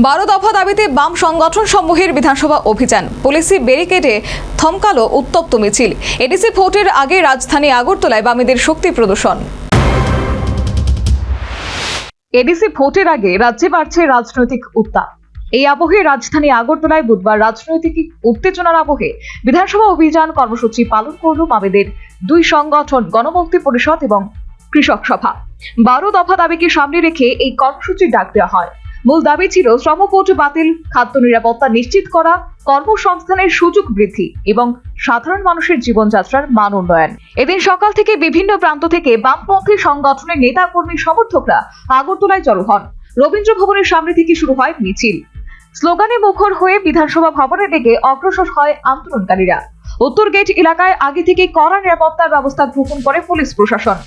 12 দফা দাবিতে বাম সংগঠন সমূহের বিধানসভা অভিযান, পুলিশি ব্যারিকেডে থমকালো উত্তপ্ত মিছিল। এডিসি ভোটের আগে রাজধানী আগরতলায় বামেদের শক্তি প্রদর্শন। এডিসি ভোটের আগে রাজ্যে বাড়ছে রাজনৈতিক উত্তাপ। এই আবহে রাজধানী আগরতলায় বুধবার রাজনৈতিক উত্তেজনার আবহে বিধানসভা অভিযান কর্মসূচি পালন করল বামেদের দুই সংগঠন গণমুক্তি পরিষদ এবং কৃষক সভা। 12 দফা দাবিকে সামনে রেখে এই কর্মসূচির ডাক দেওয়া হয়। মূল দাবি ছিল শ্রম কোড বাতিল, খাদ্য নিরাপত্তা নিশ্চিত করা, কর্মসংস্থানের সুযোগ বৃদ্ধি এবং সাধারণ মানুষের জীবনযাত্রার মান উন্নয়ন। এদিন সকাল থেকে বিভিন্ন প্রান্ত থেকে বামপন্থী সংগঠনের নেতা কর্মী সমর্থকরা আগরতলায় জড়ো হন। রবীন্দ্র ভবনের সামনে থেকে শুরু হয় মিছিল। স্লোগানে মুখর হয়ে বিধানসভা ভবনের দিকে অগ্রসর হয় আন্দোলনকারীরা। উত্তর গেট এলাকায় আগে থেকে কড়া নিরাপত্তার ব্যবস্থা গ্রহণ করে পুলিশ প্রশাসন।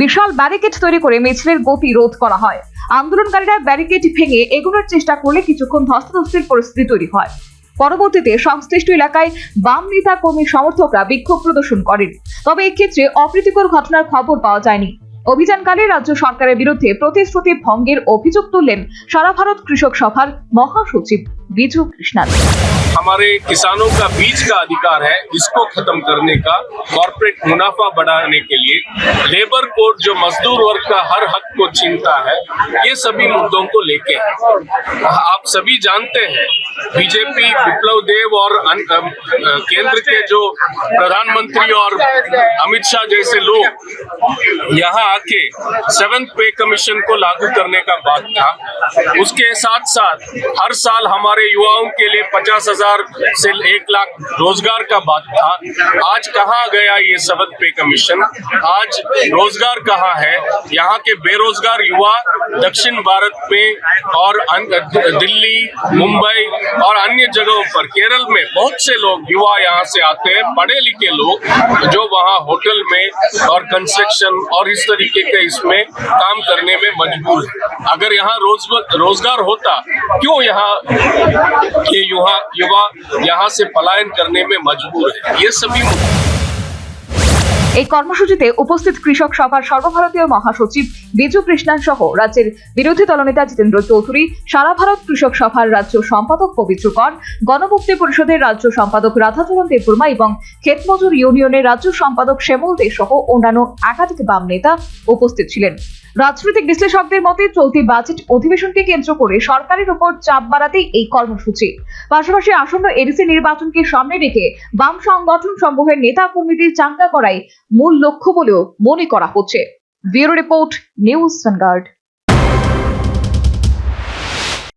বিশাল ব্যারিকেড তৈরি করে মিছিলের গতি রোধ করা হয়। আন্দোলনকারীরা ব্যারিকেড ভেঙে এগোনোর চেষ্টা করলে কিছুক্ষণ ধস্তাধস্তির পরিস্থিতি তৈরি হয়। পরবর্তীতে সংশ্লিষ্ট এলাকায় বাম নেতা কর্মী সমর্থকরা বিক্ষোভ প্রদর্শন করেন। তবে এক্ষেত্রে অপ্রীতিকর ঘটনার খবর পাওয়া যায়নি। অভিযানকালে রাজ্য সরকারের বিরুদ্ধে প্রতিশ্রুতি ভঙ্গের অভিযোগ তুললেন সারা ভারত কৃষক সভার মহাসচিব বিজু কৃষ্ণন। हमारे किसानों का बीज का अधिकार है, इसको खत्म करने का, कॉर्पोरेट मुनाफा बढ़ाने के लिए लेबर कोड जो मजदूर वर्ग का हर हक को छीनता है, ये सभी मुद्दों को लेके आप सभी जानते हैं बीजेपी, विप्लव देव और केंद्र के जो प्रधानमंत्री और अमित शाह जैसे लोग यहाँ आके 7th पे कमीशन को लागू करने का बात था। उसके साथ साथ हर साल हमारे युवाओं के लिए 50,000 से 1 लाख रोजगार का बात था। आज कहाँ गया ये 7th पे कमीशन? आज रोजगार कहाँ है? यहाँ के बेरोजगार युवा दक्षिण भारत में और दिल्ली, मुंबई और अन्य जगहों पर, केरल में बहुत से लोग युवा यहाँ से आते हैं, पढ़े लिखे लोग जो वहाँ होटल में और कंस्ट्रक्शन और इस तरीके के इसमें काम करने में मजबूर है। अगर यहाँ रोजगार होता, क्यों यहाँ ये युवा यहाँ से पलायन करने में मजबूर है? ये सभी এই কর্মসূচিতে উপস্থিত কৃষক সভার সর্বভারতীয় মহাসচিব বিজু কৃষ্ণন সহ রাজ্যের বিরোধী দলনেতা জিতেন্দ্র চৌধুরী, সারা ভারত কৃষক সভার রাজ্য সম্পাদক পবিত্র কর, গণমুক্তি পরিষদের রাজ্য সম্পাদক রাধাচরণ দেববর্মা এবং ক্ষেতমজুর ইউনিয়নের রাজ্য সম্পাদক শ্যামল দে সহ অন্যান্য একাধিক বাম নেতা উপস্থিত ছিলেন। রাজনৈতিক বিশ্লেষকদের মতে চলতি বাজেট অধিবেশনকে কেন্দ্র করে সরকারের উপর চাপ বাড়াতেই এই কর্মসূচি। পাশাপাশি আসন্ন এডিসি নির্বাচনকে সামনে রেখে বাম সংগঠন সমূহের নেতা কর্মীদের চাঙ্গা করাই মূল লক্ষ্য বলেও মনে করা হচ্ছে। Bureau report, news vanguard.